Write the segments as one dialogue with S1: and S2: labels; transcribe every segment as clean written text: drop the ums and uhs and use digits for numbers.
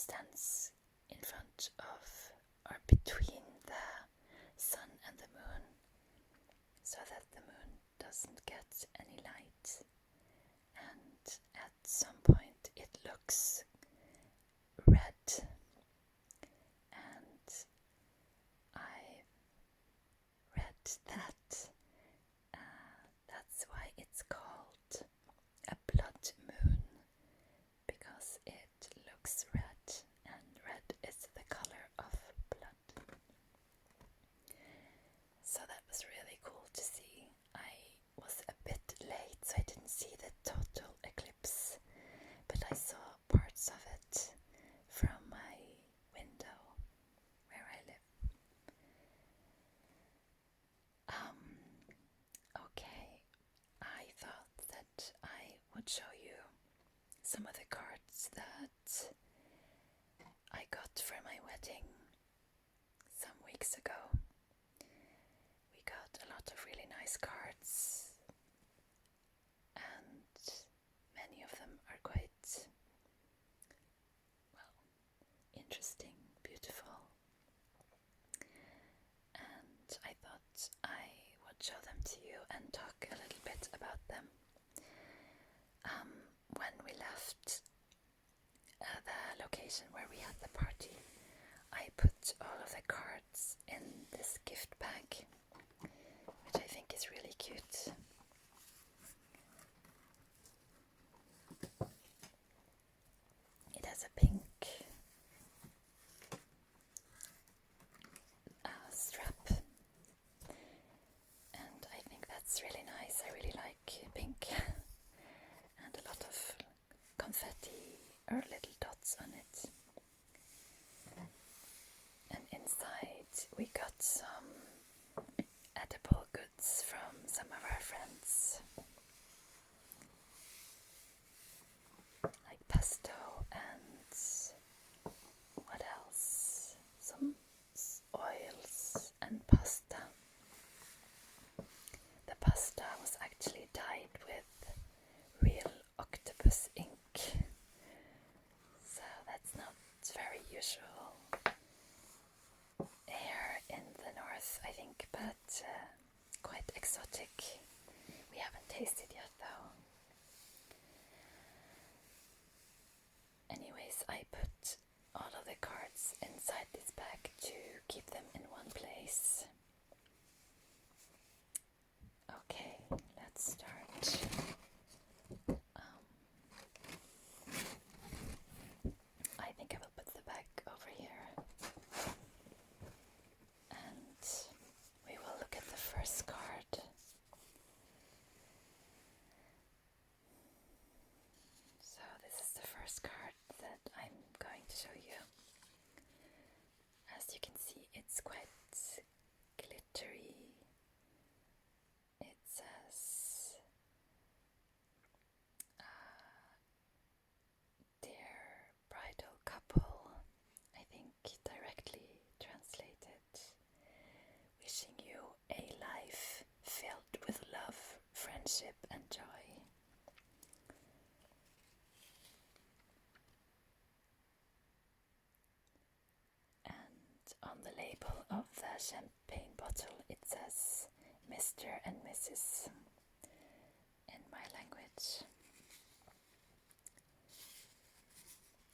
S1: stands in front of or between the sun and the moon, so that the moon doesn't get any light, and at some point it looks red, and I read that that's why it's called a blood moon, because it looks red, and red is the color of blood. So that was really cool to see. I was a bit late, so I didn't see the total eclipse, but I saw parts of it from my window where I live. Okay, I thought that I would show you some of the cards that I got for my wedding some weeks ago. We got a lot of really nice cards, and many of them are quite, well, interesting, beautiful, and I thought I would show them to you and talk a little bit about them. When we left the location where we had the party, I put all of the cards in this gift bag, which I think is really cute. It has a pink strap, and I think that's really nice. I really like pink, and a lot of confetti or little dots on it. And inside we got some edible goods from some of our friends, like pesto and what else? Some oils and pasta. The pasta was actually dyed with real octopus ink, so that's not very usual here in the north, I think, but quite exotic. We haven't tasted yet though. Anyways, I put all of the cards inside this bag to keep them in one place. Okay, let's start. I think I will put the bag over here, and we will look at the first card. So this is the first card that I'm going to show you. As you can see, it's quite glittery. It says, "Dear bridal couple," I think directly translated, "wishing you a life filled with love, friendship and joy." And on the label of the champagne bottle it says Mr. and Mrs. in my language.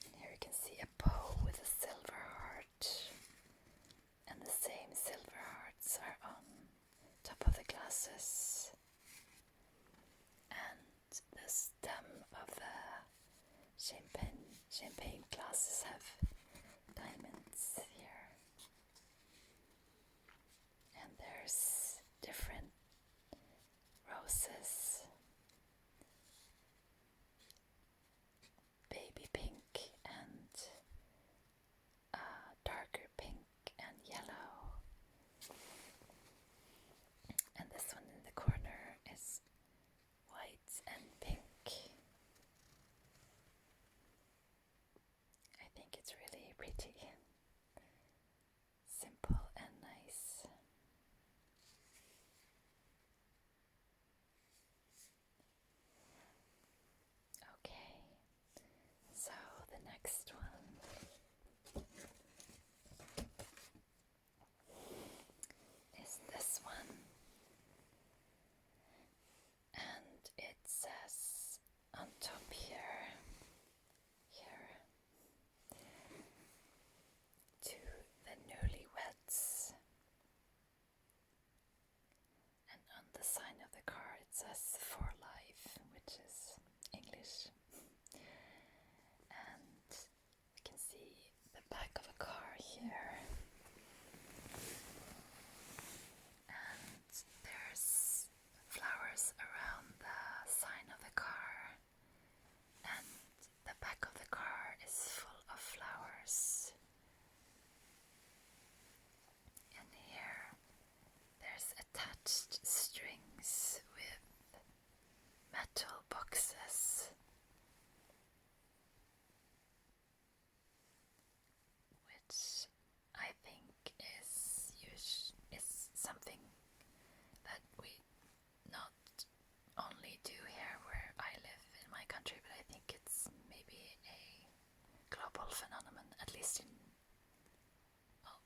S1: And here you can see a bow with a silver heart, and the same silver hearts are on top of the glasses, and the stem of the champagne glasses have diamonds here, and there's different roses, baby pink and darker pink and yellow, and this one in the corner is white and pink. I think it's really viral phenomenon, at least in... Well,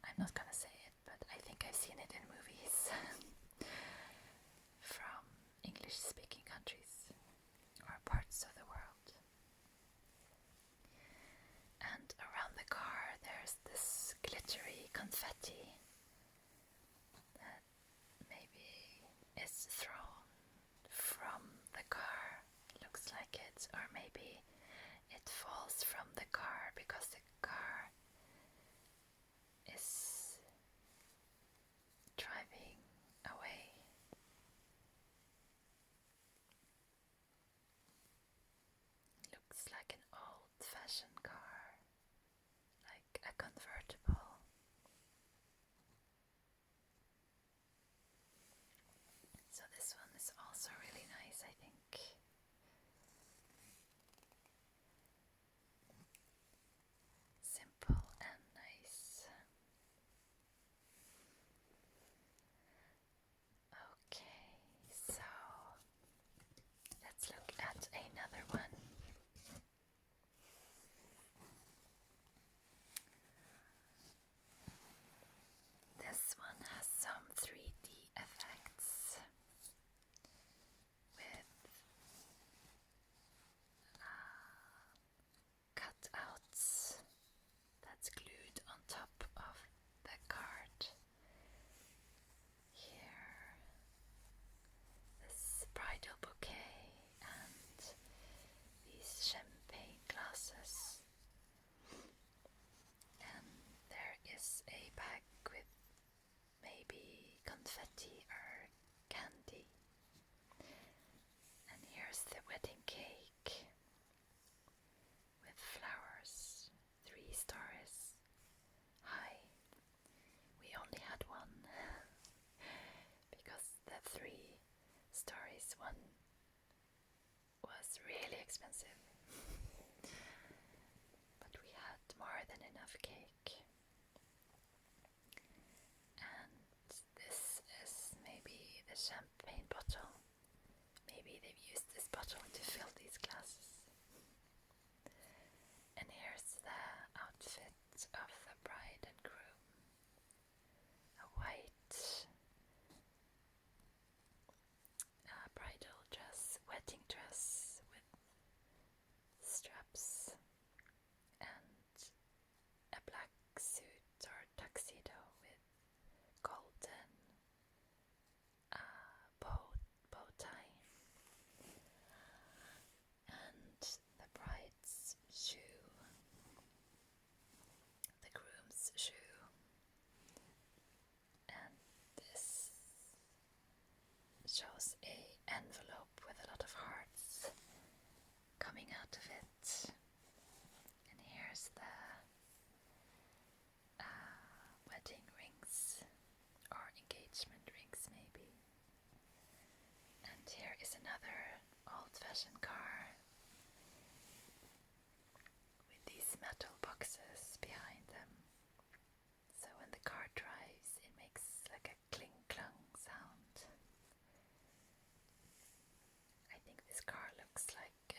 S1: I'm not gonna say it, but I think I've seen it in movies from English-speaking countries or parts of the world. And around the car there's this glittery confetti that maybe is thrown from the car, looks like it, or maybe it falls from the car because the car is driving away. Looks like an old-fashioned car, like a convertible. So this one is also really nice, I think. Simple and nice. Okay, so let's look at another one. This one has some 3D effects with cutouts that's glued on top of the card. Here, this bridal bouquet and these champagne glasses. And there is a bag with maybe confetti or candy. And here's the wedding cake with flowers, 3 stars high. We only had one because the 3 stories one was really expensive. But we had more than enough cake. And this is maybe the champagne bottle. Maybe they've used this bottle to fill these glasses. And here's the outfit of the bride and groom. A white bridal dress, wedding dress with straps, and a black suit or tuxedo with golden bow tie, and the bride's shoe, the groom's shoe, and this shows a envelope with a lot of hearts coming out of it. And here's the wedding rings, or engagement rings maybe. And here is another old-fashioned car with these metal boxes behind them. So when the car drives, it makes like a cling-clung sound. I think this car looks like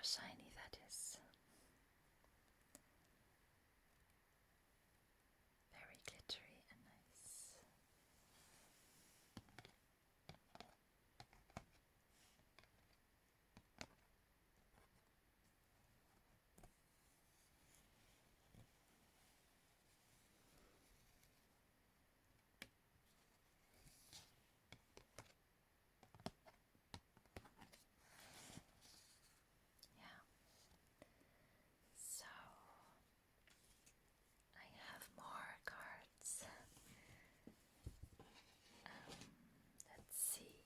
S1: shiny that is. Very glittery and nice. Yeah. So I have more cards. Let's see.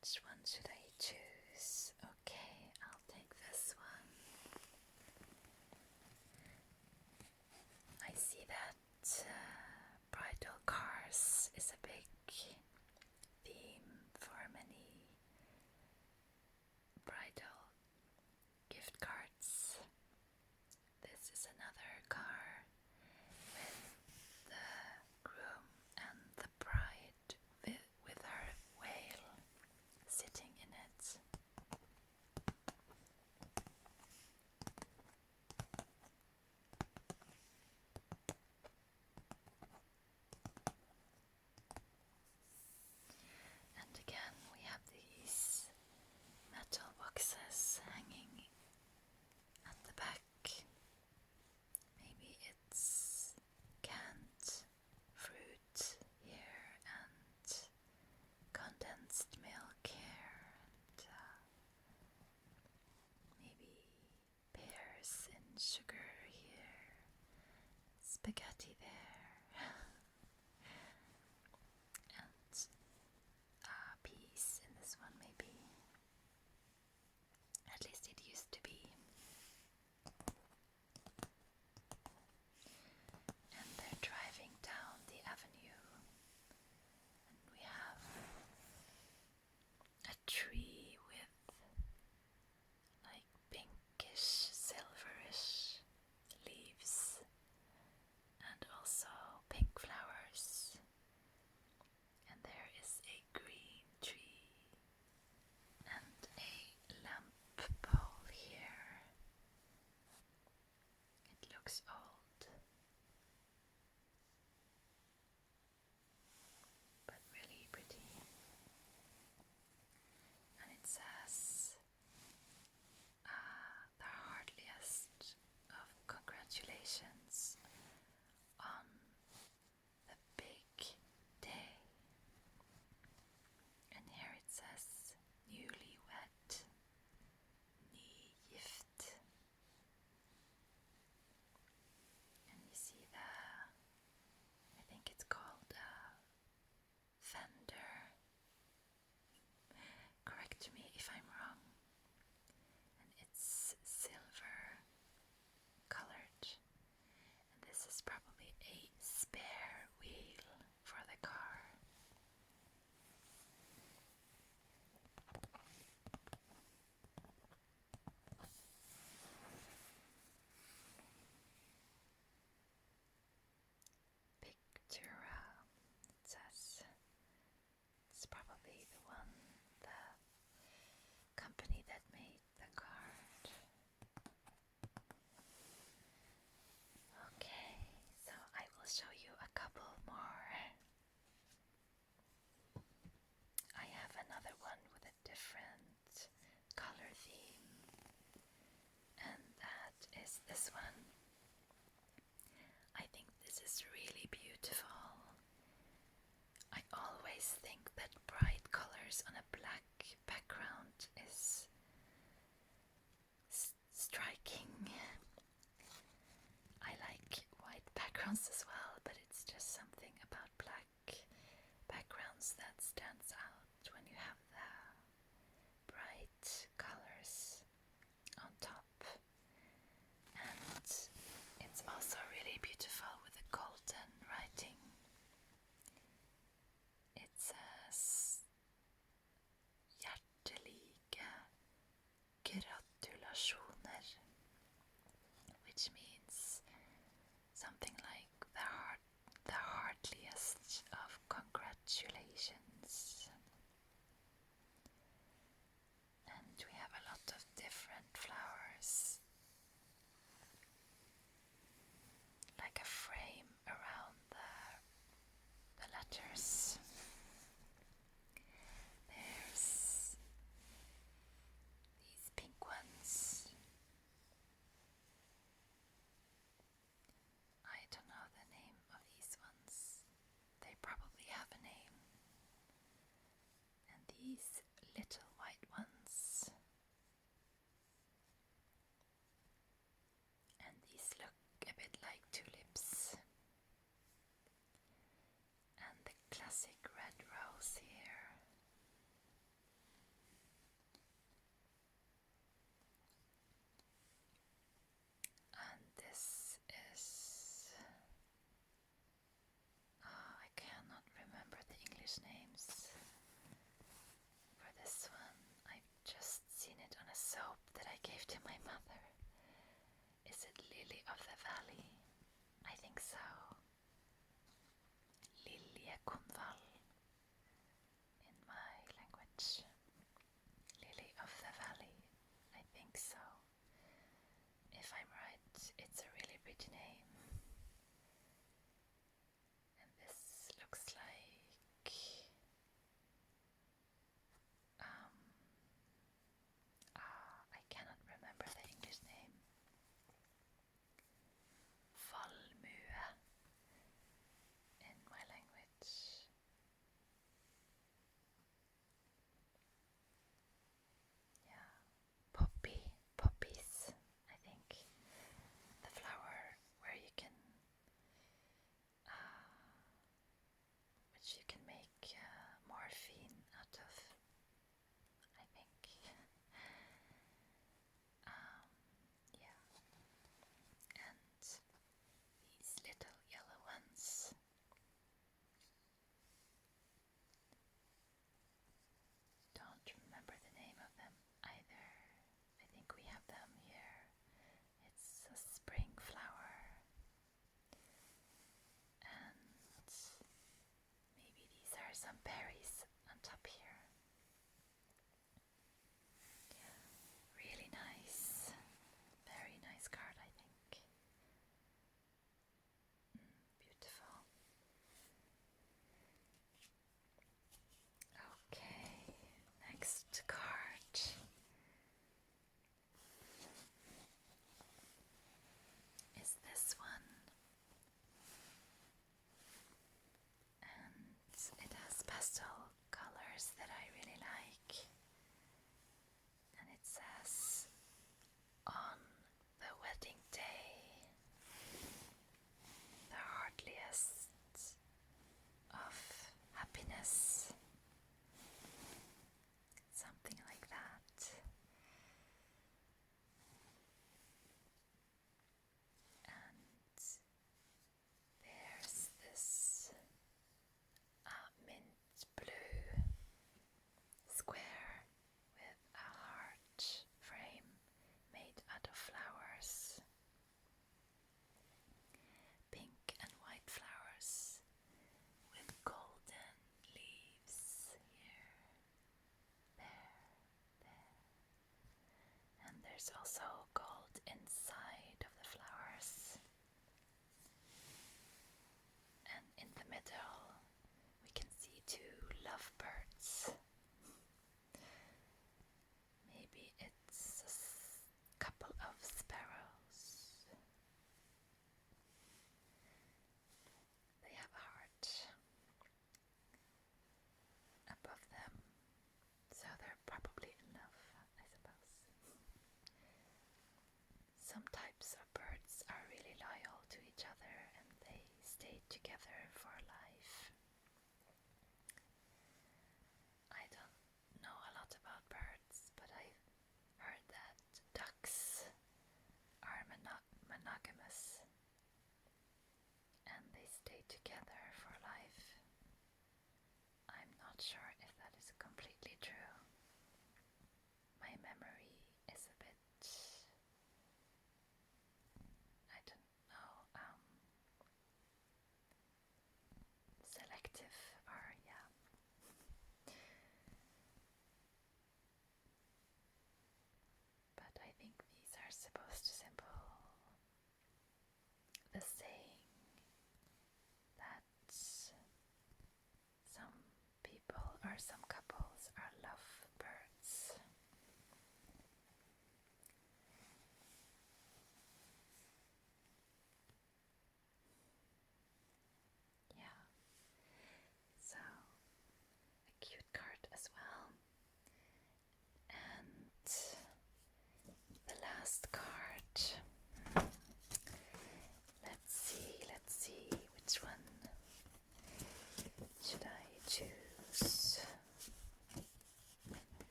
S1: Which one should I choose? Okay, I'll take this one. I see that bridal cars is a big theme for many bridal gift cards. This is another car with the groom and the bride with her whale sitting in it. And again we have these metal boxes hanging at the back. Maybe it's canned fruit here and condensed milk here and maybe pears and sugar here, spaghetti there and peas in this one maybe. At least it used to be. And they're driving down the avenue and we have a tree with like pinkish, silverish leaves and these little white ones. And these look a bit like tulips. And the classic red rose here. And this is... I cannot remember the English names for this one. I've just seen it on a soap that I gave to my mother. Is it Lily of the Valley? I think so. Liljekonvall in my language. Lily of the Valley, I think so. If I'm right, it's a really pretty name. And this looks like I cannot remember the English name. Valmue.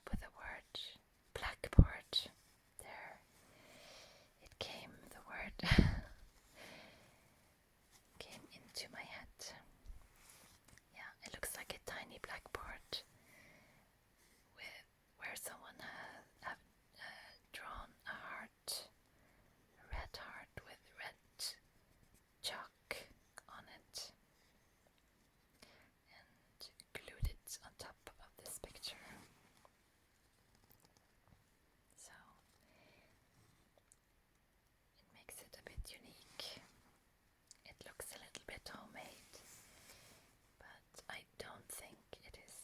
S1: up with the word blackboard. There it came, the word came into my head. Yeah, it looks like a tiny blackboard with where someone have drawn a heart, a red heart with red chalk on it, and glued it on top of this picture. So it makes it a bit unique. It looks a little bit homemade, but I don't think it is.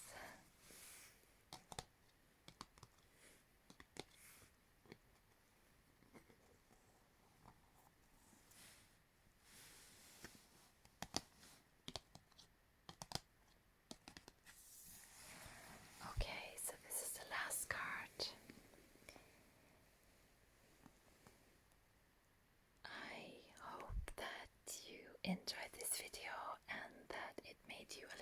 S1: Okay, so this is the last card. I hope that you enjoyed this video and that it made you a